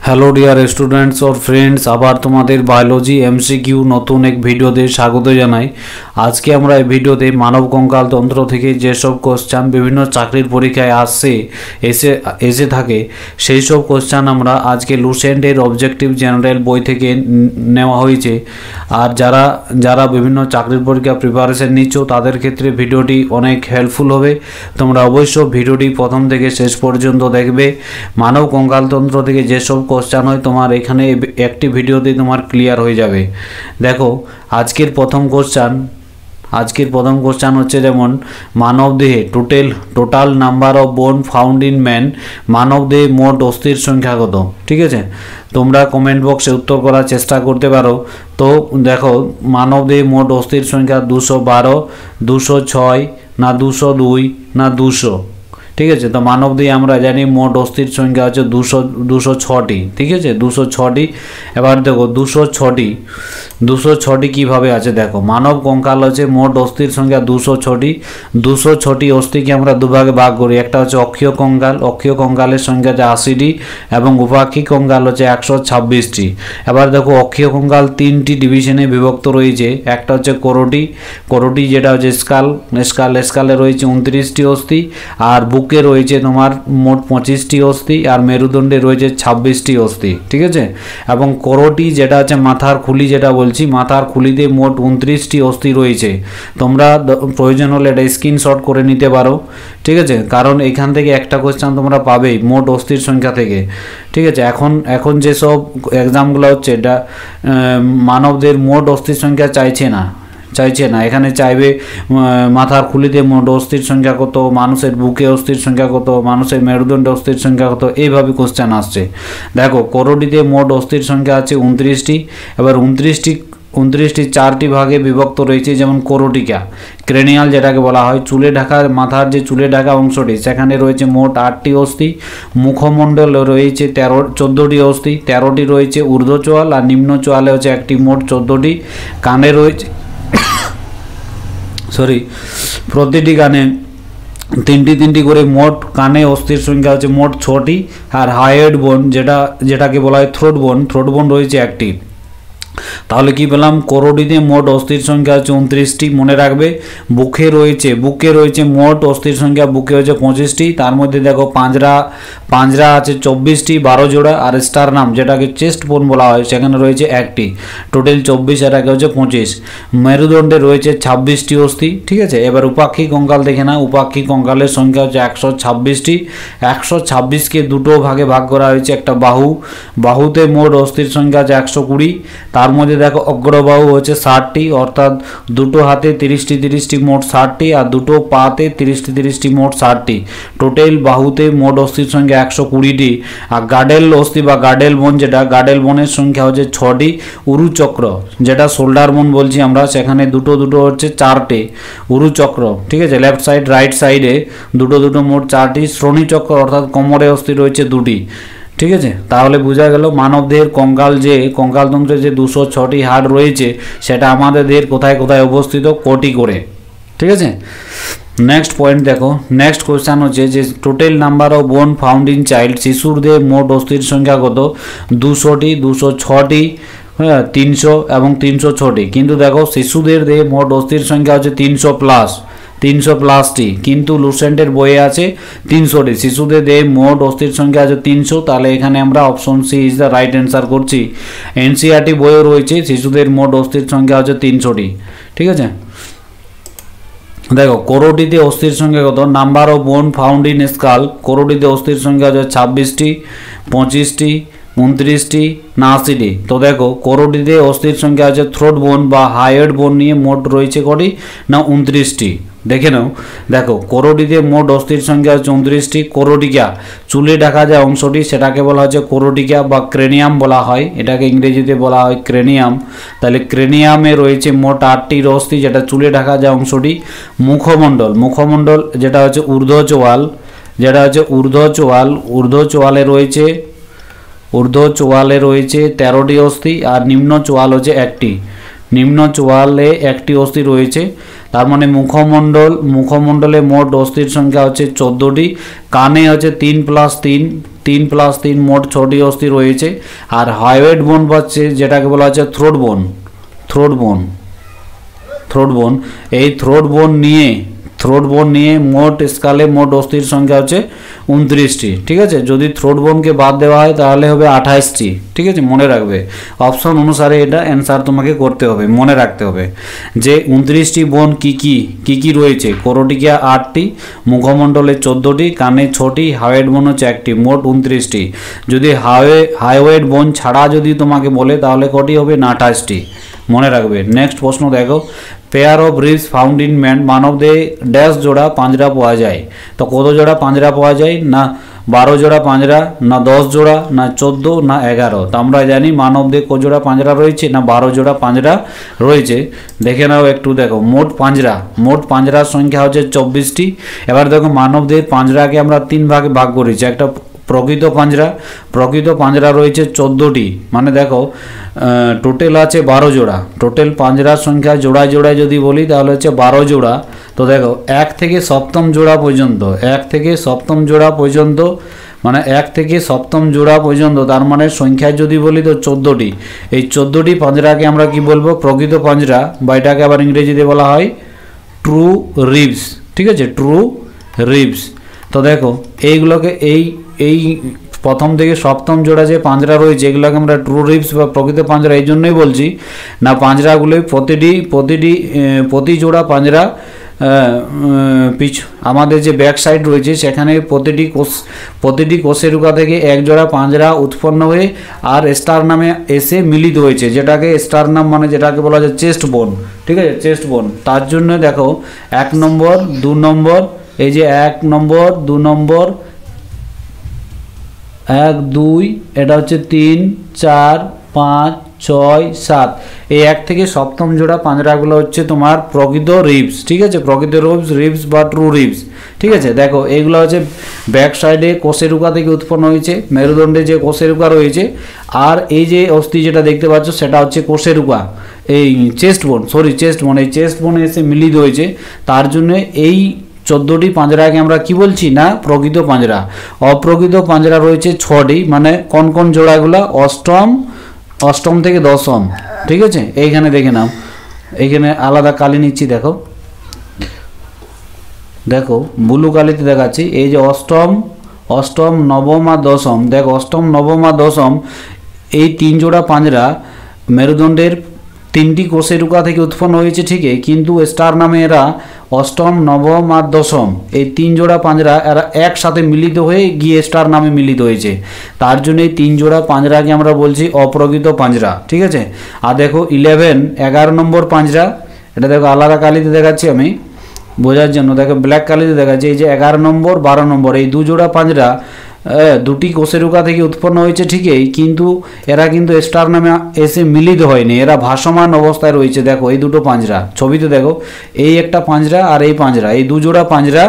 Hello dear students और friends आबार तुम्हारे बायोलॉजी एमसीकिউ नतून एक भिडियोते स्वागत जानाई। आज के आमरा भिडियोते मानव कंकाल तंत्र थेके जे सब कोश्चन विभिन्न चाकरिर परीक्षाय आसছে एसे थाके सेई सब कोश्चन आमरा आज के लुसेंटेर अबजेक्टिव जेनारेल बई थेके नेওয়া হয়েছে। আর যারা যারা বিভিন্ন চাকরির পরীক্ষা প্রিপারেশন নিচ্ছো তাদের ক্ষেত্রে ভিডিওটি অনেক হেল্পফুল হবে। তোমরা অবশ্যই ভিডিওটি প্রথম থেকে শেষ পর্যন্ত দেখবে। মানব কঙ্কালতন্ত্র থেকে যে সব কোশ্চেন হয় তোমার এখানে একটি ভিডিওতে তোমার ক্লিয়ার হয়ে যাবে। দেখো আজকের প্রথম কোশ্চেন হচ্ছে যেমন মানব দেহে total number of bone found in man, মানব দেহে মোট অস্থির সংখ্যা কত? ঠিক আছে, তোমরা কমেন্ট বক্সে উত্তর করার চেষ্টা করতে পারো। তো দেখো মানব দেহে মোট অস্থির সংখ্যা 212, 206 না 202 না 200। ঠিক আছে, তো মানব দেহে আমরা জানি মোট অস্থির সংখ্যা হচ্ছে 206টি। ঠিক আছে, 206টি। এবার দেখো 206টি কীভাবে আছে দেখো। মানব কঙ্কাল হচ্ছে মোট অস্থির সংখ্যা 206টি। 206টি অস্থিকে আমরা দুভাগে ভাগ করি, একটা হচ্ছে অক্ষীয় কঙ্কালের সংখ্যা হচ্ছে 80টি এবং উপাক্ষিক কঙ্কাল হচ্ছে 126টি। এবার দেখো অক্ষীয় কঙ্কাল 3টি ডিভিশনে বিভক্ত রয়েছে। একটা হচ্ছে করোটি যেটা হচ্ছে স্কালে রয়েছে 29টি অস্থি, আর বুকে রয়েছে তোমার মোট 25টি অস্থি, আর মেরুদণ্ডে রয়েছে 26টি অস্থি। ঠিক আছে, এবং করোটি যেটা হচ্ছে মাথার খুলি, যেটা বলছি মাথার খুলিতে মোট 29টি অস্থি রয়েছে। তোমরা প্রয়োজন হলে এটা স্ক্রিনশট করে নিতে পারো। ঠিক আছে, কারণ এখান থেকে একটা কোশ্চেন তোমরা পাবেই মোট অস্থির সংখ্যা থেকে। ঠিক আছে, এখন যেসব এক্সামগুলো হচ্ছে এটা মানবদের মোট অস্থির সংখ্যা চাইছে না, এখানে চাইবে মাথার খুলিতে মোট অস্থির সংখ্যা কত, মানুষের বুকে অস্থির সংখ্যা কত, মানুষের মেরুদণ্ডে অস্থির সংখ্যা কত, এইভাবে কোশ্চেন আসছে। দেখো করোটিতে মোট অস্থির সংখ্যা আছে 29টি। এবার 29টি 4টি ভাগে বিভক্ত রয়েছে, যেমন করোটিকা ক্রেনিয়াল যেটাকে বলা হয়, চুলে ঢাকা মাথার যে চুলে ঢাকা অংশটি সেখানে রয়েছে মোট 8টি অস্থি। মুখমণ্ডল রয়েছে 14টি অস্থি, 13টি রয়েছে ঊর্ধ্ব চোয়াল, আর নিম্ন চোয়ালে হচ্ছে একটি, মোট 14টি। কানে রয়েছে প্রতিটি কানে 3টি করে মোট কানে অস্থির সংখ্যা হচ্ছে মোট 6টি। আর হাইহেড বোন যেটাকে বলা হয় থ্রোট বোন রয়েছে একটি। তাহলে কি পেলাম? করোটিতে মোট অস্থির সংখ্যা হচ্ছে 29টি, মনে রাখবে। বুকে রয়েছে মোট অস্থির সংখ্যা, বুকে হচ্ছে 25টি। তার মধ্যে দেখো পাঁজরা আছে 24টি, 12 জোড়া। আর স্টারনাম যেটাকে চেস্ট বোন বলা হয় সেখানে রয়েছে একটি, টোটাল 24, এটাকে হচ্ছে 25। মেরুদণ্ডে রয়েছে 26টি অস্থি। ঠিক আছে, এবার উপাক্ষিক কঙ্কাল দেখে না। উপাক্ষিক কঙ্কালের সংখ্যা হচ্ছে 126টি। 126কে দুটো ভাগে ভাগ করা হয়েছে। একটা বাহুতে মোট অস্থির সংখ্যা আছে 120। তার মধ্যে দেখো অগ্রবাহু হচ্ছে 60টি, অর্থাৎ দুটো হাতে 30টি মোট 60টি, আর দুটো পাতে 30টি মোট 60টি। টোটাল বাহুতে মোট অস্থির সংখ্যা 120টি। আর গাডেল অস্থি বা গাডেল বোন, যেটা গাডেল বোনের সংখ্যা হচ্ছে 6টি। উরুচক্র যেটা শোল্ডার বোন বলছি আমরা, সেখানে দুটো হচ্ছে 4টে উরুচক্র। ঠিক আছে, লেফট সাইড রাইট সাইডে দুটো মোট 4টি। শ্রোণীচক্র অর্থাৎ কোমরে অস্থি রয়েছে 2টি। ঠিক আছে, তাহলে বোঝা গেল মানবদেহের কঙ্কালতন্ত্রে যে 206টি হাড় রয়েছে সেটা আমাদের দেহের কোথায় কোথায় অবস্থিত, কোটি করে। ঠিক আছে, নেক্সট পয়েন্ট দেখো। নেক্সট কোশ্চেন হচ্ছে যে total number of bone found in child, শিশুর দেহে মোট অস্থির সংখ্যা কত? 200টি, 206টি, 300 এবং 306টি। কিন্তু দেখো শিশুদের দেহে মোট অস্থির সংখ্যা হচ্ছে 300+টি, কিন্তু লুসেন্টের বইয়ে আছে 300টি। শিশুদের দেহে মোট অস্থির সংখ্যা আছে 300। তাহলে এখানে আমরা option C is the right answer করছি। এনসিইআরটি বইও রয়েছে শিশুদের মোট অস্থির সংখ্যা হচ্ছে 300টি। ঠিক আছে, দেখো করোটিতে অস্থির সংখ্যা কত? Number of bone found in skull, করোটিতে অস্থির সংখ্যা হচ্ছে 26টি, 25টি, 29টি না 80টি। তো দেখো করোটিতে অস্থির সংখ্যা আছে থ্রোট বোন বা হাইহেড বোন নিয়ে মোট রয়েছে কটি না 29টি। দেখে নাও, দেখো করোটিতে মোট অস্থির সংখ্যা হচ্ছে 29টি। করোটিকা চুলে ঢাকা যায় অংশটি সেটাকে বলা হচ্ছে করোটিকা বা ক্রেনিয়াম বলা হয়, এটাকে ইংরেজিতে বলা হয় ক্রেনিয়াম। তাহলে ক্রেনিয়ামে রয়েছে মোট 8টি অস্থি, যেটা চুলে ঢাকা যায় অংশটি। মুখমণ্ডল যেটা হচ্ছে ঊর্ধ্ব চোয়ালে রয়েছে 13টি অস্থি, আর নিম্ন চোয়াল হচ্ছে একটি। নিম্ন চোয়ালে একটি অস্থি রয়েছে, তার মানে মুখমণ্ডলে মোট অস্থির সংখ্যা হচ্ছে 14টি, কানে হচ্ছে 3+3 মোট 6টি অস্থি রয়েছে। আর হাইওয়েড বোন পাচ্ছে যেটাকে বলা হচ্ছে থ্রোট বোন, এই থ্রোট বোন নিয়ে মোট স্কালে মোট অস্থির সংখ্যা হচ্ছে 29টি। ঠিক আছে, যদি থ্রোট বোনকে বাদ দেওয়া হয় তাহলে হবে 28টি। ঠিক আছে, মনে রাখবে অপশন অনুসারে এটা অ্যান্সার তোমাকে করতে হবে, মনে রাখতে হবে যে 29টি বোন কি রয়েছে। করোটিকা 8টি, মুখমণ্ডলে 14টি, কানে 6টি, হাইওয়েড বোন হচ্ছে 1টি, মোট 29টি। যদি হাইওয়েড বোন ছাড়া যদি তোমাকে বলে তাহলে কটি হবে না 28টি, মনে রাখবে। নেক্সট প্রশ্ন দেখো, pair of ribs found in man, মানবদেহে ড্যাশ জোড়া পাঁজরা পাওয়া যায়। তো কত জোড়া পাঁজরা পাওয়া যায় না 12 জোড়া পাঁজরা, না 10 জোড়া, না 14, না 11। তো আমরা জানি মানবদেহে কত জোড়া পাঁজরা রয়েছে না 12 জোড়া পাঁজরা রয়েছে। দেখে নাও একটু, দেখো মোট পাঁজরার সংখ্যা হচ্ছে 24টি। এবার দেখো মানবদেহের পাঁজরাকে আমরা 3 ভাগে ভাগ করেছি। একটা প্রকৃত পাঁজরা রয়েছে 14টি, মানে দেখো টোটাল আছে 12 জোড়া। টোটাল পাঁজরার সংখ্যা জোড়ায় যদি বলি তাহলে হচ্ছে 12 জোড়া। তো দেখো 1 থেকে সপ্তম জোড়া পর্যন্ত, মানে 1 থেকে সপ্তম জোড়া পর্যন্ত, তার মানে সংখ্যায় যদি বলি তো 14টি। এই 14টি পাঁজরাকে আমরা কি বলবো, প্রকৃত পাঁজরা, বা এটাকে আবার ইংরেজিতে বলা হয় ট্রু রিবস। ঠিক আছে, ট্রু রিবস। তো দেখো এইগুলোকে এই প্রথম থেকে সপ্তম জোড়া যে পাঁজরা রয়েছে এগুলোকে আমরা ট্রু রিবস বা প্রকৃত পাঁজরা এই জন্যই বলছি না, পাঁজরাগুলোই প্রতি জোড়া পাঁজরা আমাদের যে ব্যাক সাইড রয়েছে সেখানে প্রতিটি কোষেরুকা থেকে এক জোড়া পাঁজরা উৎপন্ন হয়ে আর স্টার নামে এসে মিলিত হয়েছে, যেটাকে স্টার নাম মানে যেটাকে বলা যায় চেস্ট বোন। ঠিক আছে, চেস্ট বোন। তার জন্য দেখো 1 নম্বর 2 নম্বর, এই যে 1 নম্বর 2 নম্বর 1 2, এটা হচ্ছে 3 4 5 6 7, এই 1 থেকে সপ্তম জোড়া পাঁজরাগুলো হচ্ছে তোমার প্রকৃত রিবস। ঠিক আছে, প্রকৃত রিবস বা ট্রু রিবস। ঠিক আছে, দেখো এইগুলো হচ্ছে ব্যাক সাইডে কোষেরুকা থেকে উৎপন্ন হয়েছে, মেরুদণ্ডে যে কোষেরুকা রয়েছে, আর এই যে অস্থি যেটা দেখতে পাচ্ছ সেটা হচ্ছে কোষেরুকা, এই চেস্ট বোন, এই চেস্ট বোনে এসে মিলিত হয়েছে। তার জন্য এই 14টি পাঁজরাকে আমরা কি বলছি না প্রকৃত পাঁজরা। অপ্রকৃত পাঁজরা রয়েছে 6টি, মানে কোন জোড়াগুলো, অষ্টম থেকে দশম। ঠিক আছে, এইখানে দেখে নাও, এইখানে আলাদা কালি নিচ্ছি, দেখো ব্লু কালিতে দেখাচ্ছি। এই যে অষ্টম নবম আর দশম, দেখো অষ্টম নবম আর দশম এই 3 জোড়া পাঁজরা মেরুদণ্ডের 3টি কোষেরুকা থেকে উৎপন্ন হয়েছে ঠিকই, কিন্তু স্টার নামে এরা অষ্টম নবম আর দশম এই 3 জোড়া পাঁজরা এরা একসাথে মিলিত হয়ে গিয়ে স্টার নামে মিলিত হয়েছে। তার জন্য এই 3 জোড়া পাঁজরাকে আমরা বলছি অপ্রকৃত পাঁজরা। ঠিক আছে, আর দেখো 11 নম্বর পাঁজরা, এটা দেখো আলাদা কালিতে দেখাচ্ছি আমি বোঝার জন্য, দেখো ব্ল্যাক কালিতে দেখাচ্ছি। এই যে 11 নম্বর 12 নম্বর এই 2 জোড়া পাঁজরা 2টি কোষেরুকা থেকে উৎপন্ন হয়েছে ঠিকই, কিন্তু এরা কিন্তু স্টার নামে এসে মিলিত হয়নি, এরা ভাসমান অবস্থায় রয়েছে। দেখো এই দুটো পাঁজরা ছবিতে দেখো, এই একটা পাঁজরা আর এই পাঁজরা, এই 2 জোড়া পাঁজরা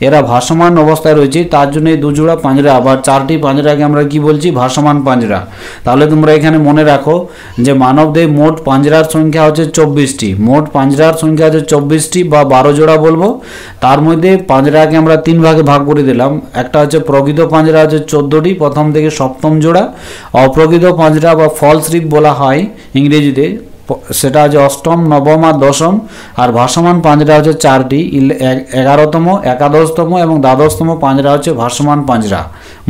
এরা ভাসমান অবস্থায় রয়েছে। তার জন্য এই 2 জোড়া পাঁজরা আবার 4টি পাঁজরাকে আমরা কি বলছি, ভাসমান পাঁজরা। তাহলে তোমরা এখানে মনে রাখো যে মানবদেহে মোট পাঁজরার সংখ্যা হচ্ছে 24টি, মোট পাঁজরার সংখ্যা হচ্ছে 24টি বা 12 জোড়া বলবো। তার মধ্যে পাঁজরাকে আমরা 3 ভাগে ভাগ করে দিলাম। একটা হচ্ছে প্রকৃত পাঁজরা হচ্ছে 14টি, প্রথম থেকে সপ্তম জোড়া। অপ্রকৃত পাঁজরা বা ফলস রিব বলা হয় ইংরেজিতে, সেটা হচ্ছে অষ্টম নবম আর দশম। আর ভাসমান পাঁজরা হচ্ছে 4টি, 11তম 11তম এবং 12তম পাঁজরা হচ্ছে ভাসমান পাঁজরা,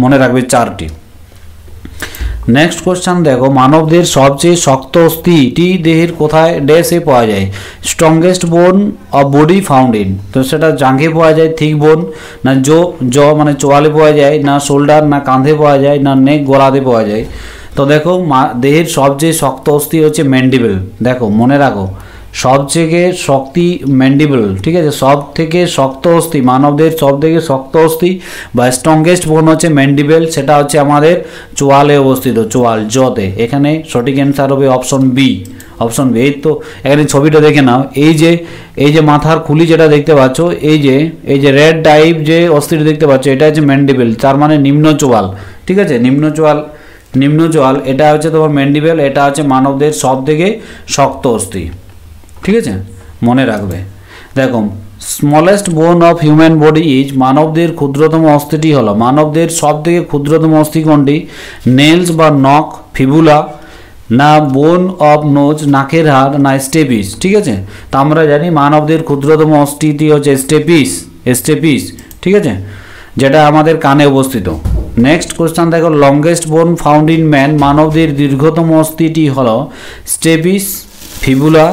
মনে রাখবে 4টি। নেক্সট কোশ্চেন দেখো, মানবদেহের সবচেয়ে শক্ত অস্থিটি দেহের কোথায় ড্যাশে পাওয়া যায়? স্ট্রংগেস্ট বোন অফ বডি ফাউন্ড ইন, তো সেটা জাঙ্ঘে পাওয়া যায়, থিক বোন, না মানে চোয়ালে পাওয়া যায়, না শোল্ডার, না কাঁধে পাওয়া যায়, না নেক গলাতে পাওয়া যায়। তো দেখো দেহের সবচেয়ে শক্ত অস্থি হচ্ছে ম্যান্ডিবল। দেখো মনে রাখো সবথেকে শক্তি ম্যান্ডিবল। ঠিক আছে, সব থেকে শক্ত অস্থি, মানবদের সব থেকে শক্ত অস্থি বা স্ট্রংগেস্ট বোন হচ্ছে ম্যান্ডিবল, সেটা হচ্ছে আমাদের চোয়ালে অবস্থিত, চোয়াল জতে। এখানে সঠিক অ্যান্সার হবে অপশন বি। এই তো এখানে ছবিটা দেখে নাও, এই যে মাথার খুলি যেটা দেখতে পাচ্ছ, এই যে রেড টাইপ যে অস্থিটা দেখতে পাচ্ছ, এটা হচ্ছে ম্যান্ডিবল, তার মানে নিম্ন চোয়াল। ঠিক আছে, নিম্ন চোয়াল নিম্ন চোয়াল, এটা হচ্ছে তোমার ম্যান্ডিবেল, এটা হচ্ছে মানবদের সব থেকে শক্ত অস্থি। ঠিক আছে, মনে রাখবে। দেখো smallest bone of human body is, মানবদের ক্ষুদ্রতম অস্থিটি হলো, মানবদের সব থেকে ক্ষুদ্রতম অস্থি কোনটি? নেলস বা নখ, ফিবুলা, না বোন অফ নোজ নাকের হাড়, না স্টেপিস। ঠিক আছে, তো আমরা জানি মানবদের ক্ষুদ্রতম অস্থিটি হচ্ছে স্টেপিস, স্টেপিস। ঠিক আছে, যেটা আমাদের কানে অবস্থিত। নেক্সট কোশ্চেন দেখো, লংগেস্ট বোন ফাউন্ড ইন ম্যান, মানবদের দীর্ঘতম অস্থিটি হলো স্টেপিস, ফিবুলা,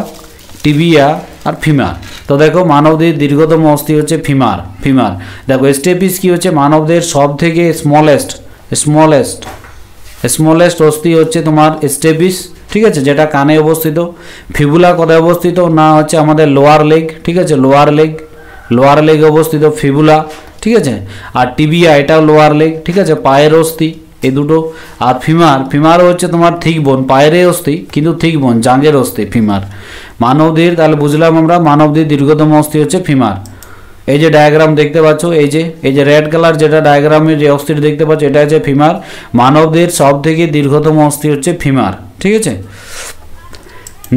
টিবিয়া আর ফিমার। তো দেখো মানবদের দীর্ঘতম অস্থি হচ্ছে ফিমার, ফিমার। দেখো স্টেপিস কি হচ্ছে? মানবদের সব থেকে স্মলেস্ট স্মলেস্ট অস্থি হচ্ছে তোমার স্টেপিস। ঠিক আছে, যেটা কানে অবস্থিত। ফিবুলা কোথায় অবস্থিত? না হচ্ছে আমাদের লোয়ার লেগ। ঠিক আছে, লোয়ার লেগ অবস্থিত ফিবুলা। ঠিক আছে, আর টিবিয়া এটাও লোয়ার লেগ। ঠিক আছে, পায়ের অস্থি এই দুটো। আর ফিমারও হচ্ছে তোমার থিক বোন, পায়ের অস্থি কিন্তু থিক বোন, জাঙ্গের অস্থি ফিমার। মানবদের তাহলে বুঝলাম আমরা মানবদের দীর্ঘতম অস্থি হচ্ছে ফিমার। এই যে ডায়াগ্রাম দেখতে পাচ্ছ, এই যে রেড কালার যেটা ডায়াগ্রামের যে অস্থিটি দেখতে পাচ্ছ, এটা হচ্ছে ফিমার। মানবদের সব থেকে দীর্ঘতম অস্থি হচ্ছে ফিমার। ঠিক আছে,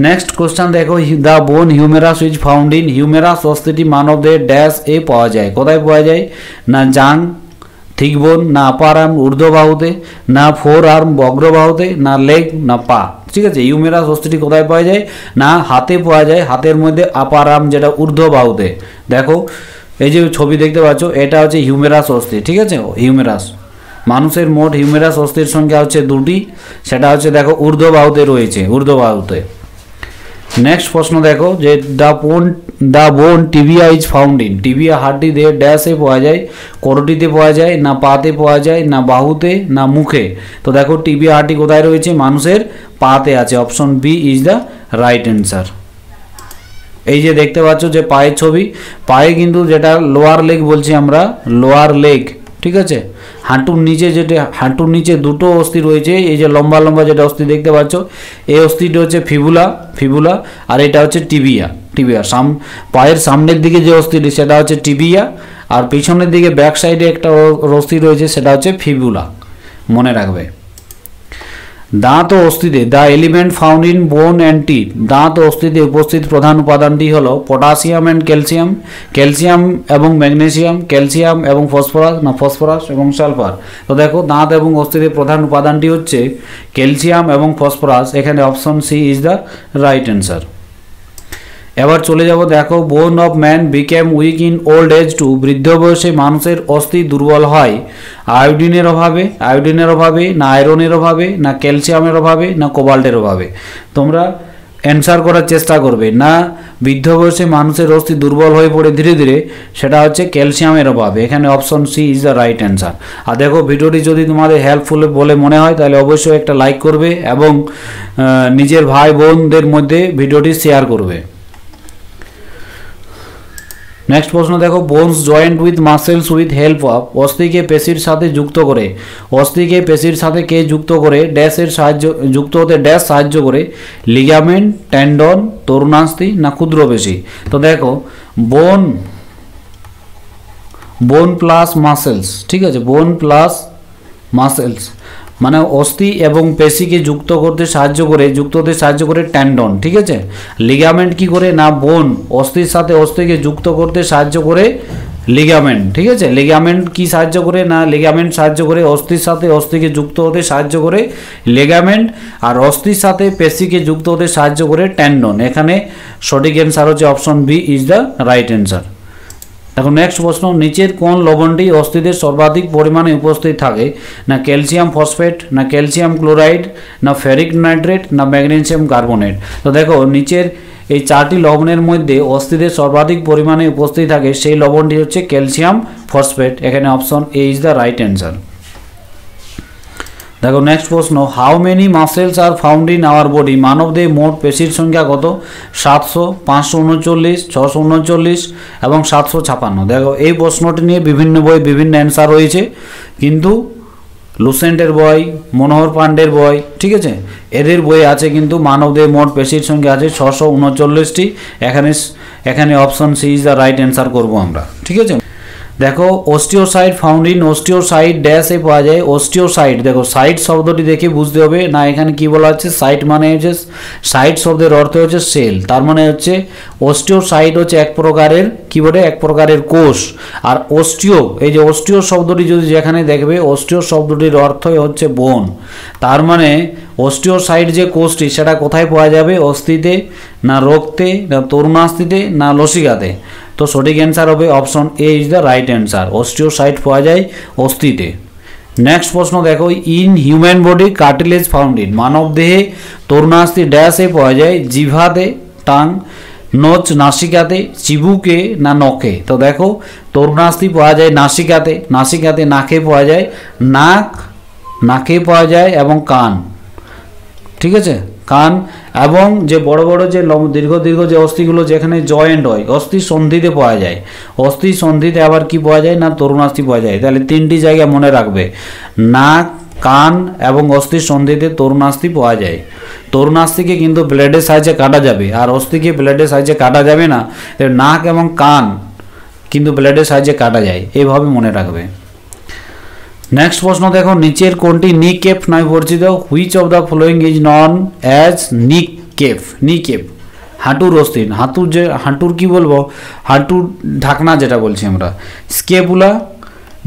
নেক্সট কোশ্চেন দেখো, the bone humerus is found in, humerus অস্থিটি মানবদের ড্যাশ এ পাওয়া যায়। কোথায় পাওয়া যায়? না জাং, থিক বোন, না আপার আর্ম ঊর্ধ্ববাহুতে, না ফোর আর্ম অগ্রবাহুতে, না লেগ, না পা। ঠিক আছে, হিউমেরাস অস্থিটি কোথায় পাওয়া যায়? না হাতে পাওয়া যায়, হাতের মধ্যে আপার আর্ম যেটা ঊর্ধ্ববাহুতে। দেখো এই যে ছবি দেখতে পাচ্ছ, এটা হচ্ছে হিউমেরাস অস্থি। ঠিক আছে, হিউমেরাস মানুষের মোট হিউমেরাস অস্থির সংখ্যা হচ্ছে দুটি, সেটা হচ্ছে দেখো ঊর্ধ্ববাহুতে রয়েছে, ঊর্ধ্ববাহুতে। নেক্সট প্রশ্ন দেখো যে the bone tibia is found in, tibia হাড্ডি দিয়ে ড্যাশে পাওয়া যায়, করটিতে পাওয়া যায়, না পাতে পাওয়া যায়, না বাহুতে, না মুখে। তো দেখো টিবিয়া হাড্ডি কোথায় রয়েছে? মানুষের পাতে আছে। Option B is the right answer. এই যে দেখতে পাচ্ছ যে পায়ের ছবি, পায়ে কিন্তু যেটা লোয়ার লেগ বলছি আমরা, লোয়ার লেগ। ঠিক আছে, হাঁটুর নিচে হাঁটুর নিচে দুটো অস্থি রয়েছে, এই যে লম্বা লম্বা যেটা অস্থি দেখতে পাচ্ছ, এই অস্থিটা হচ্ছে ফিবুলা আর এটা হচ্ছে টিবিয়া। পায়ের সামনের দিকে যে অস্থিটি সেটা হচ্ছে টিবিয়া, আর পিছনের দিকে ব্যাক সাইডে একটা অস্থি রয়েছে সেটা হচ্ছে ফিবুলা, মনে রাখবে। দাঁত ও অস্থিতে, the element found in bone and teeth, দাঁত ও অস্থিতে উপস্থিত প্রধান উপাদানটি হলো পটাশিয়াম অ্যান্ড ক্যালসিয়াম, ক্যালসিয়াম এবং ম্যাগনেসিয়াম, ক্যালসিয়াম এবং ফসফরাস, না ফসফরাস এবং সালফার। তো দেখো দাঁত এবং অস্থিতে প্রধান উপাদানটি হচ্ছে ক্যালসিয়াম এবং ফসফরাস। এখানে option C is the right answer. এবার চলে যাব, দেখো bone of man became weak in old age too, বৃদ্ধ বয়সে মানুষের অস্থি দুর্বল হয় আয়োডিনের অভাবে, না আয়রনের অভাবে, না ক্যালসিয়ামের অভাবে, না কোবাল্টের অভাবে। তোমরা অ্যান্সার করার চেষ্টা করবে। না বৃদ্ধ বয়সে মানুষের অস্থি দুর্বল হয়ে পড়ে ধীরে ধীরে, সেটা হচ্ছে ক্যালসিয়ামের অভাবে। এখানে option C is the right answer. আর দেখো ভিডিওটি যদি তোমাদের হেল্পফুল বলে মনে হয় তাহলে অবশ্যই একটা লাইক করবে এবং নিজের ভাই বোনদের মধ্যে ভিডিওটি শেয়ার করবে। নেক্সট প্রশ্ন দেখো, bones joint with muscles with help of, অস্থিকে পেশির সাথে যুক্ত করে, অস্থিকে পেশির সাথে কে যুক্ত করে? ড্যাশের সাহায্য, যুক্ত হতে ড্যাশ সাহায্য করে, লিগামেন্ট, টেন্ডন, তরুণাস্থি, না ক্ষুদ্র পেশি। তো দেখো বোন প্লাস মাসেলস। ঠিক আছে, বোন প্লাস মাসেলস মানে অস্থি এবং পেশিকে যুক্ত হতে সাহায্য করে টেন্ডন। ঠিক আছে, লিগামেন্ট কি করে? না বোন অস্থির সাথে অস্থিকে যুক্ত করতে সাহায্য করে লিগামেন্ট। ঠিক আছে, লিগামেন্ট কি সাহায্য করে? না লিগামেন্ট সাহায্য করে অস্থির সাথে অস্থিকে যুক্ত হতে সাহায্য করে লিগামেন্ট, আর অস্থির সাথে পেশিকে যুক্ত হতে সাহায্য করে টেন্ডন। এখানে সঠিক অ্যান্সার হচ্ছে option B is the right answer. দেখো নেক্সট প্রশ্ন, নিচের কোন লবণটি অস্থিতে সর্বাধিক পরিমাণে উপস্থিত থাকে? না ক্যালসিয়াম ফসফেট, না ক্যালসিয়াম ক্লোরাইড, না ফেরিক নাইট্রেট, না ম্যাগনেসিয়াম কার্বনেট। তো দেখো নিচের এই চারটি লবণের মধ্যে অস্থিতে সর্বাধিক পরিমাণে উপস্থিত থাকে সেই লবণটি হচ্ছে ক্যালসিয়াম ফসফেট। এখানে option A is the right answer. দেখো নেক্সট প্রশ্ন, how many muscles are found in our body, মানবদেহে মোট পেশির সংখ্যা কত? 700, 539, 639 এবং 756। দেখো এই প্রশ্নটি নিয়ে বিভিন্ন বই বিভিন্ন অ্যান্সার রয়েছে, কিন্তু লুসেন্টের বই, মনোহর পান্ডের বই, ঠিক আছে, এদের বই আছে কিন্তু মানবদেহে মোট পেশির সংখ্যা আছে 639টি। এখানে option C is the right answer করবো আমরা। ঠিক আছে, দেখো অস্টিওসাইট ফাউন্ড ইন অস্টিওসাইট ড্যাশে পাওয়া যায়। অস্টিওসাইট দেখো সাইট শব্দটি দেখে বুঝতে হবে না, এখানে কি বলা হচ্ছে সাইট মানে হচ্ছে সাইট শব্দের অর্থ হচ্ছে সেল, তার মানে হচ্ছে অস্টিওসাইট হচ্ছে এক প্রকারের কি বলে এক প্রকারের কোষ। আর অস্টিও এই যে অস্টিও শব্দটি যদি যেখানে দেখবে অস্টিও শব্দটির অর্থই হচ্ছে বোন, তার মানে অস্টিওসাইট যে কোষটি সেটা কোথায় পাওয়া যাবে? অস্থিতে, না রক্তে, না তরুণাস্থিতে, না লসিকাতে। তো সঠিক অ্যান্সার হবে option A is the right answer, osteocyte পাওয়া যায় অস্থিতে। নেক্সট প্রশ্ন দেখো, in human body cartilage found in, মানব দেহে তরুণাস্থি ড্যাশে পাওয়া যায়? জিভাতে, টাং, নোচ নাসিকাতে, চিবুকে, না নখে। তো দেখো তরুণাস্থি পাওয়া যায় নাসিকাতে, নাসিকাতে, নাকে পাওয়া যায় নাক, নাকে পাওয়া যায় এবং কান, ঠিক আছে কান, এবং যে বড় বড় যে দীর্ঘ দীর্ঘ যে অস্থিগুলো যেখানে জয়েন্ট হয় অস্থি সন্ধিতে পাওয়া যায়। অস্থি সন্ধিতে আবার কি পাওয়া যায়? না তরুণাস্থি পাওয়া যায়। তাহলে তিনটি জায়গা মনে রাখবে, নাক, কান এবং অস্থি সন্ধিতে তরুণাস্থি পাওয়া যায়। তরুণাস্থিকে কিন্তু ব্লেডের সাহায্যে কাটা যাবে, আর অস্থিকে ব্লেডের সাহায্যে কাটা যাবে না। নাক এবং কান কিন্তু ব্লেডের সাহায্যে কাটা যায়, এইভাবে মনে রাখবে। নেক্সট প্রশ্ন দেখো, নিচের কোনটি নি কেপ নামে পরিচিত? Which of the following is known as নি কেপ? নি কেপ হাঁটুর অস্থি, হাঁটুর যে হাঁটুর কি বলবো, হাঁটুর ঢাকনা যেটা বলছি আমরা। স্কেপুলা,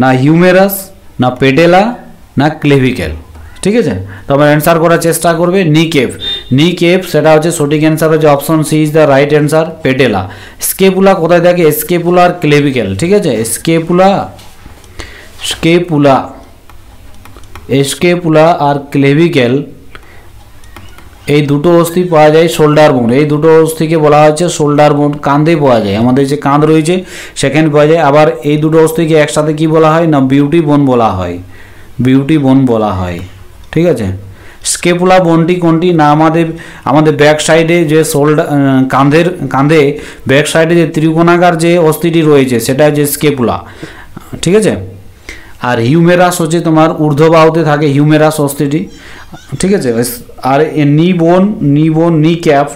না হিউমেরাস, না পেডেলা, না ক্লেভিকেল। ঠিক আছে, তবে অ্যান্সার করার চেষ্টা করবে নি কেপ। নি কেপ সেটা হচ্ছে সঠিক অ্যান্সার হচ্ছে option C is the right answer, patella. Scapula কোথায় থাকে? স্কেপুলা আর ক্লেভিকেল, ঠিক আছে স্কেপুলা, স্কেপুলা, স্কেপুলা আর ক্লেভিকেল এই দুটো অস্থি পাওয়া যায় শোল্ডার বোন। এই দুটো অস্থিকে বলা হচ্ছে শোল্ডার বোন, কাঁধে পাওয়া যায়, আমাদের যে কাঁধ রয়েছে সেখানে পাওয়া যায়। আবার এই দুটো অস্থিকে একসাথে কি বলা হয়? না বিউটি বোন বলা হয়, বিউটি বোন বলা হয়, ঠিক আছে। স্কেপুলা বোনটি কোনটি? না আমাদের ব্যাক সাইডে যে শোল্ডার কাঁধে ব্যাক সাইডে যে ত্রিকোণাকার যে অস্থিটি রয়েছে সেটা যে স্কেপুলা, ঠিক আছে। আর হিউমেরাস হচ্ছে তোমার ঊর্ধ্ববাহুতে থাকে হিউমেরাস অস্থিটি, ঠিক আছে। আর নি বোন, নি ক্যাপ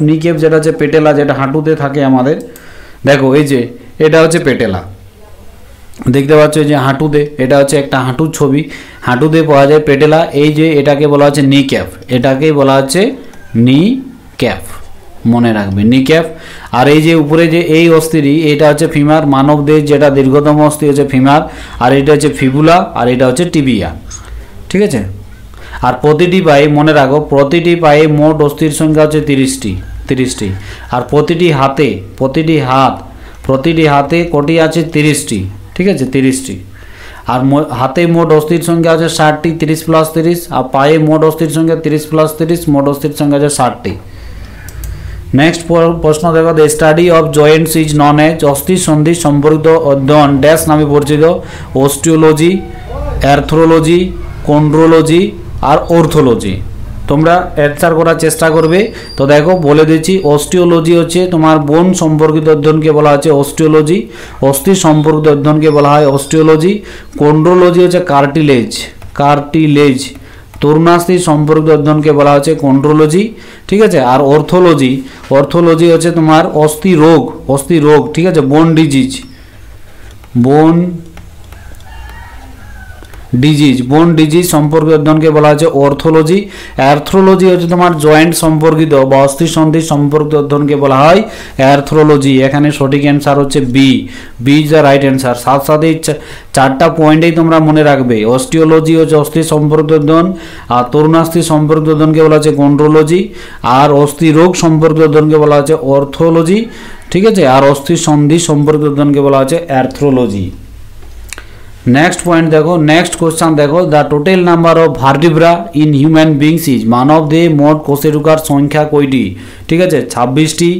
যেটা হচ্ছে পেটেলা, যেটা হাঁটুতে থাকে আমাদের। দেখো এই যে এটা হচ্ছে পেটেলা, দেখতে পাচ্ছ যে হাঁটুতে, এটা হচ্ছে একটা হাঁটুর ছবি, হাঁটুতে পাওয়া যায় পেটেলা। এই যে এটাকে বলা হচ্ছে নি ক্যাপ, এটাকেই বলা হচ্ছে নি ক্যাপ, মনে রাখবে নি ক্যাপ। আর এই যে উপরে যে এই অস্থিটি এটা হচ্ছে ফিমার, মানবদের যেটা দীর্ঘতম অস্থি হচ্ছে ফিমার, আর এটা হচ্ছে ফিবুলা, আর এটা হচ্ছে টিবিয়া, ঠিক আছে। আর প্রতিটি পায়ে মনে রাখো, প্রতিটি পায়ে মোট অস্থির সংখ্যা হচ্ছে 30টি। আর প্রতিটি হাতে কটি আছে? 30টি, ঠিক আছে 30টি। আর হাতে মোট অস্থির সংখ্যা আছে 60টি, 30 + 30। আর পায়ে মোট অস্থির সংখ্যা 30 + 30, মোট অস্থির সংখ্যা আছে 60টি। নেক্সট প্রশ্ন দেখো, the study of Joints is known as, অস্থি সন্ধি সম্পর্কিত অধ্যয়ন ড্যাশ নামে পরিচিত? অস্টিওলজি, অ্যারথ্রোলজি, কন্ড্রোলজি আর অর্থোলজি। তোমরা অ্যান্সার করার চেষ্টা করবে। তো দেখো বলে দিচ্ছি, অস্টিওলজি হচ্ছে তোমার বোন সম্পর্কিত অধ্যয়নকে বলা হচ্ছে অস্টিওলজি, অস্থি সম্পর্কিত অধ্যয়নকে বলা হয় অস্টিওলজি। কন্ড্রোলজি হচ্ছে কার্টিলেজ, তরুণাস্থি সম্পর্কিত অধ্যয়নকে বলা হচ্ছে কন্ড্রোলজি, ঠিক আছে। আর অর্থোলজি হচ্ছে তোমার অস্থি রোগ, ঠিক আছে, বোন ডিজিজ সম্পর্কিত অধ্যয়নকে বলা হচ্ছে অর্থোলজি। অ্যারথ্রোলজি হচ্ছে তোমার জয়েন্ট সম্পর্কিত বা অস্থি সন্ধি সম্পর্কিত অধ্যয়নকে বলা হয় অ্যারথ্রোলজি। এখানে সঠিক অ্যান্সার হচ্ছে B is the right answer. সাথে চারটা পয়েন্টেই তোমরা মনে রাখবে, অস্টিওলজি হচ্ছে অস্থি সম্পর্কিত অধ্যয়ন, আর তরুণাস্থি সম্পর্কিত অধ্যয়নকে বলা হচ্ছে কন্ড্রোলজি, আর অস্থি রোগ সম্পর্কিত অধ্যয়নকে বলা হচ্ছে অর্থোলজি, ঠিক আছে। আর অস্থি সন্ধি সম্পর্কিত অধ্যয়নকে বলা হচ্ছে অ্যারথ্রোলজি। নেক্সট পয়েন্ট দেখো, নেক্সট কোশ্চেন দেখো, the total number of vertebra in human beings is, মানব দেহে মোট কোষেরুকার সংখ্যা কয়টি? ঠিক আছে 26টি,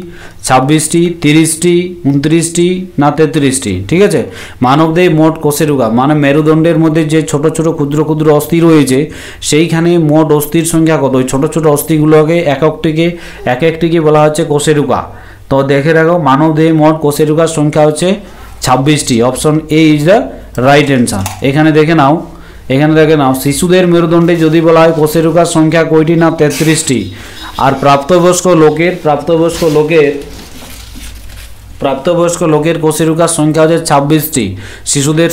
30টি, 29টি, না 33টি, ঠিক আছে। মানব দেহে মোট কোষেরুকা মানে মেরুদণ্ডের মধ্যে যে ছোট ছোট ক্ষুদ্র ক্ষুদ্র অস্থি রয়েছে সেইখানে মোট অস্থির সংখ্যা কত? ওই ছোট ছোট অস্থিগুলোকে এক একটিকে বলা হচ্ছে কোষেরুকা। তো দেখে রাখো, মানব দেহে মোট কোষেরুকার সংখ্যা হচ্ছে 26টি, option A is the right answer. এখানে দেখে নাও শিশুদের মেরুদণ্ডে যদি বলা হয় কোষেরুকার সংখ্যা কয়টি? না 33টি। আর প্রাপ্তবয়স্ক লোকের প্রাপ্তবয়স্ক লোকের কোষেরুকার সংখ্যা হচ্ছে 26টি, শিশুদের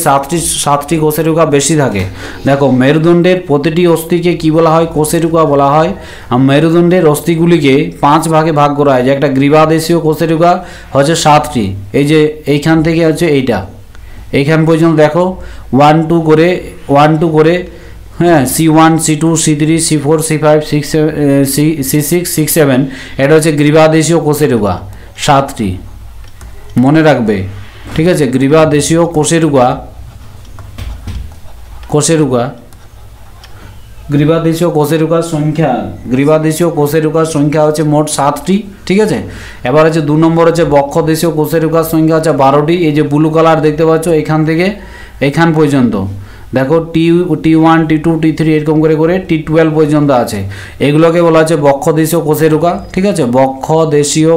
7টি কোষেরুকা বেশি থাকে। দেখো মেরুদণ্ডের প্রতিটি অস্থিকে কি বলা হয়? কোষেরুকা বলা হয়। আর মেরুদণ্ডের অস্থিগুলিকে 5 ভাগে ভাগ করা হয়। যে একটা গ্রীবাদেশীয় কোষেরুকা হচ্ছে 7টি, এই যে এইখান থেকে হচ্ছে এইখান পর্যন্ত দেখো 1 2 করে হ্যাঁ, C1 C2 C3 C4 C5 C6 C7, এটা হচ্ছে গ্রীবাদেশীয় কোষেরুকা 7টি, মনে রাখবে, ঠিক আছে। গ্রীবাদেশীয় কোষেরুকা সংখ্যা হচ্ছে মোট 7টি, ঠিক আছে। এবার হচ্ছে 2 নম্বর হচ্ছে বক্ষদেশীয় কোষেরুকার সংখ্যা হচ্ছে 12টি। এই যে ব্লু কালার দেখতে পাচ্ছ, এখান থেকে এখান পর্যন্ত দেখো T1 T2 T3 এরকম করে T12 পর্যন্ত আছে। এগুলোকে বলা হচ্ছে বক্ষদেশীয় কোষেরুকা, ঠিক আছে। বক্ষদেশীয়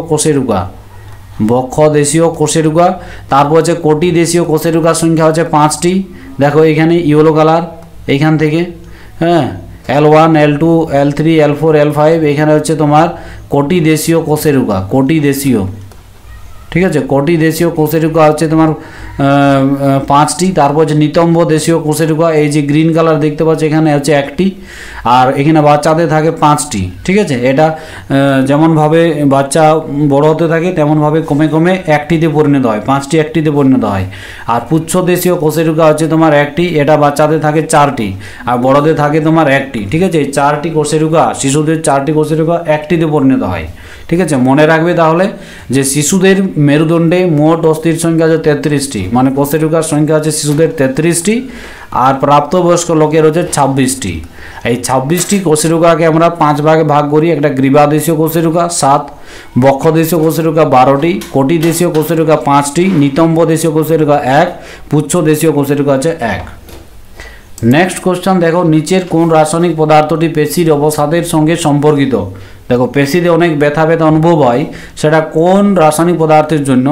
কোষেরুকা। তারপর হচ্ছে কোটি দেশীয় কোষেরুকার সংখ্যা হচ্ছে 5টি। দেখো এখানে ইয়েলো কালার, এইখান থেকে হ্যাঁ, L1 L2 L3 L4 L5, এখানে হচ্ছে তোমার কোটি দেশীয় কোষেরুকা, ঠিক আছে। কোটি দেশীয় কোষেরুকা হচ্ছে তোমার 5টি। তারপর হচ্ছে নিতম্ব দেশীয় কোষেরুকা, এই যে গ্রিন কালার দেখতে পাচ্ছ, এখানে হচ্ছে 1টি। আর এখানে বাচ্চাদের থাকে 5টি, ঠিক আছে। এটা যেমনভাবে বাচ্চা বড় হতে থাকে তেমনভাবে কমে 1টিতে পরিণত হয়, 5টি 1টিতে পরিণত হয়। আর পুচ্ছ দেশীয় কোষেরুকা হচ্ছে তোমার 1টি, এটা বাচ্চাদের থাকে 4টি, আর বড়দের থাকে তোমার 1টি, ঠিক আছে। এই 4টি কোষেরুকা, শিশুদের 4টি কোষেরুকা 1টিতে পরিণত হয়, ঠিক আছে। মনে রাখবে তাহলে যে শিশুদের মেরুদণ্ডে মোট অস্থির সংখ্যা আছে 33টি, মানে কোষেরুকার সংখ্যা আছে শিশুদের 33টি, আর প্রাপ্তবয়স্ক লোকের হচ্ছে 26টি। এই 26টি কোষেরুকাকে আমরা 5 ভাগে ভাগ করি। একটা গ্রীবাদেশীয় কোষেরুকা 7, বক্ষদেশীয় কোষেরুকা 12টি, কোটি দেশীয় কোষেরুকা 5টি, নিতম্ব দেশীয় কোষেরুকা 1, পুচ্ছ দেশীয় কোষেরুকা হচ্ছে 1। নেক্সট কোশ্চেন দেখো, নিচের কোন রাসায়নিক পদার্থটি পেশির অবসাদের সঙ্গে সম্পর্কিত? দেখো পেশিতে অনেক ব্যথা অনুভব হয়, সেটা কোন রাসায়নিক পদার্থের জন্য?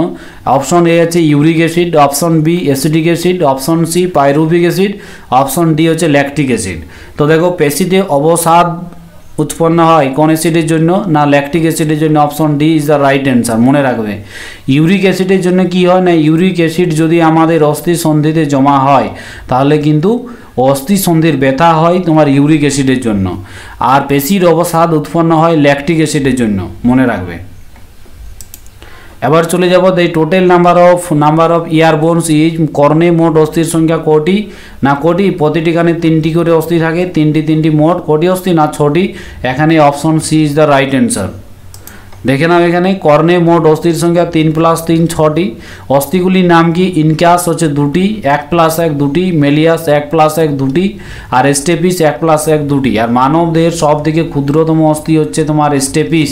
অপশন এ হচ্ছে uric acid, option B acetic acid, option C pyruvic acid, option D হচ্ছে ল্যাকটিক অ্যাসিড। তো দেখো পেশিতে অবসাদ উৎপন্ন হয় কোন অ্যাসিডের জন্য? না ল্যাকটিক অ্যাসিডের জন্য। Option D is the right answer, মনে রাখবে। ইউরিক অ্যাসিডের জন্য কি হয় না, ইউরিক অ্যাসিড যদি আমাদের অস্থি সন্ধিতে জমা হয় তাহলে কিন্তু অস্থি সন্ধির ব্যথা হয় তোমার ইউরিক অ্যাসিডের জন্য। আর পেশির অবসাদ উৎপন্ন হয় ল্যাকটিক অ্যাসিডের জন্য, মনে রাখবে। এবার চলে যাব, এই total number of ear bones is, কর্ণে মোট অস্থির সংখ্যা কটি? না কোটি, প্রতিটি কানে 3টি করে অস্থি থাকে, 3টি মোট কোটি অস্থি? না 6টি। এখানে option C is the right answer. দেখে নাও এখানে কর্ণে মোট অস্থির সংখ্যা 3 + 3 6টি। অস্থিগুলির নাম কি? ইনকাস হচ্ছে 2টি, 1 + 1 2টি, মেলিয়াস 1 + 1 2টি, আর স্টেপিস 1 + 1 2টি। আর মানব দেহের সব থেকে ক্ষুদ্রতম অস্থি হচ্ছে তোমার স্টেপিস,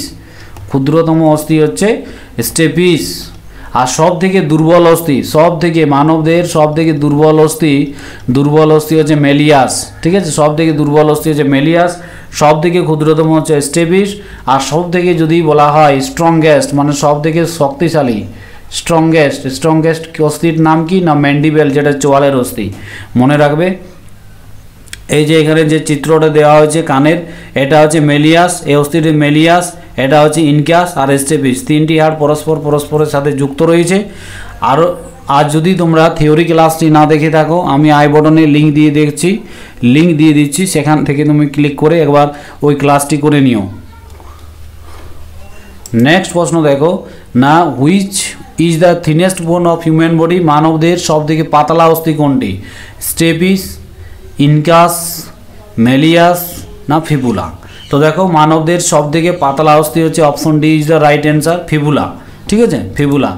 আর সব থেকে দুর্বল অস্থি, মানব দেহের সব থেকে দুর্বল অস্থি হচ্ছে মেলিয়াস, ঠিক আছে। সব থেকে দুর্বল অস্থি হচ্ছে মেলিয়াস, সব থেকে ক্ষুদ্রতম হচ্ছে স্টেপিস, আর সব থেকে যদি বলা হয় স্ট্রংগেস্ট, মানে সব থেকে শক্তিশালী, স্ট্রংগেস্ট অস্থির নাম কি? না ম্যান্ডিবেল, যেটা চোয়ালের অস্থি, মনে রাখবে। এই যে এখানে যে চিত্রটা দেওয়া হয়েছে কানের, এটা হচ্ছে মেলিয়াস, এই অস্থিটি মেলিয়াস, এটা হচ্ছে ইনকাস আর স্টেপিস। 3টি হাড় পরস্পরের সাথে যুক্ত রয়েছে। আর যদি তোমরা থিওরি ক্লাসটি না দেখে থাকো, আমি আই বটনে লিঙ্ক দিয়ে দিচ্ছি, সেখান থেকে তুমি ক্লিক করে একবার ওই ক্লাসটি করে নিও। নেক্সট প্রশ্ন দেখো, না which is the thinnest bone of human body? মানবদের সব থেকে পাতলা অস্থি কোনটি? স্টেপিস, ইনকাস, মেলিয়াস না ফিবুলা? তো দেখো মানবদের সব থেকে পাতলা অস্থি হচ্ছে option D is the right answer, fibula, ঠিক আছে। ফিবুলা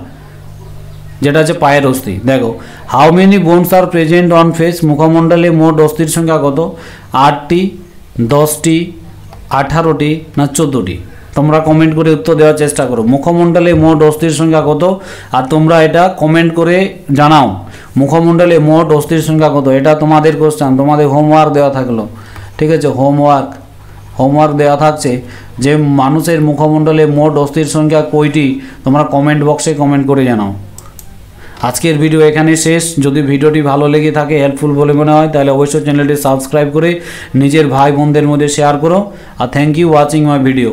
যেটা হচ্ছে পায়ের অস্থি। দেখো how many bones are present on face? মুখমণ্ডলে মোট অস্থির সংখ্যা কত? 8টি, 10টি, 18টি না 14টি? তোমরা কমেন্ট করে উত্তর দেওয়ার চেষ্টা করো। মুখমণ্ডলে মোট অস্থির সংখ্যা কত? আর তোমরা এটা কমেন্ট করে জানাও, মুখমণ্ডলে মোট অস্থির সংখ্যা কত? এটা তোমাদের কোশ্চেন, তোমাদের হোমওয়ার্ক দেওয়া থাকলো, ঠিক আছে। হোমওয়ার্ক দেওয়া থাকছে যে মানুষের মুখমণ্ডলে মোট অস্থির সংখ্যা কয়টি? তোমরা কমেন্ট বক্সে কমেন্ট করে জানাও। আজকের ভিডিও এখানে শেষ। যদি ভিডিওটি ভালো লেগে থাকে, হেল্পফুল বলে মনে হয়, তাহলে অবশ্যই চ্যানেলটি সাবস্ক্রাইব করে নিজের ভাই বোনদের মধ্যে শেয়ার করো। আর thank you watching my video.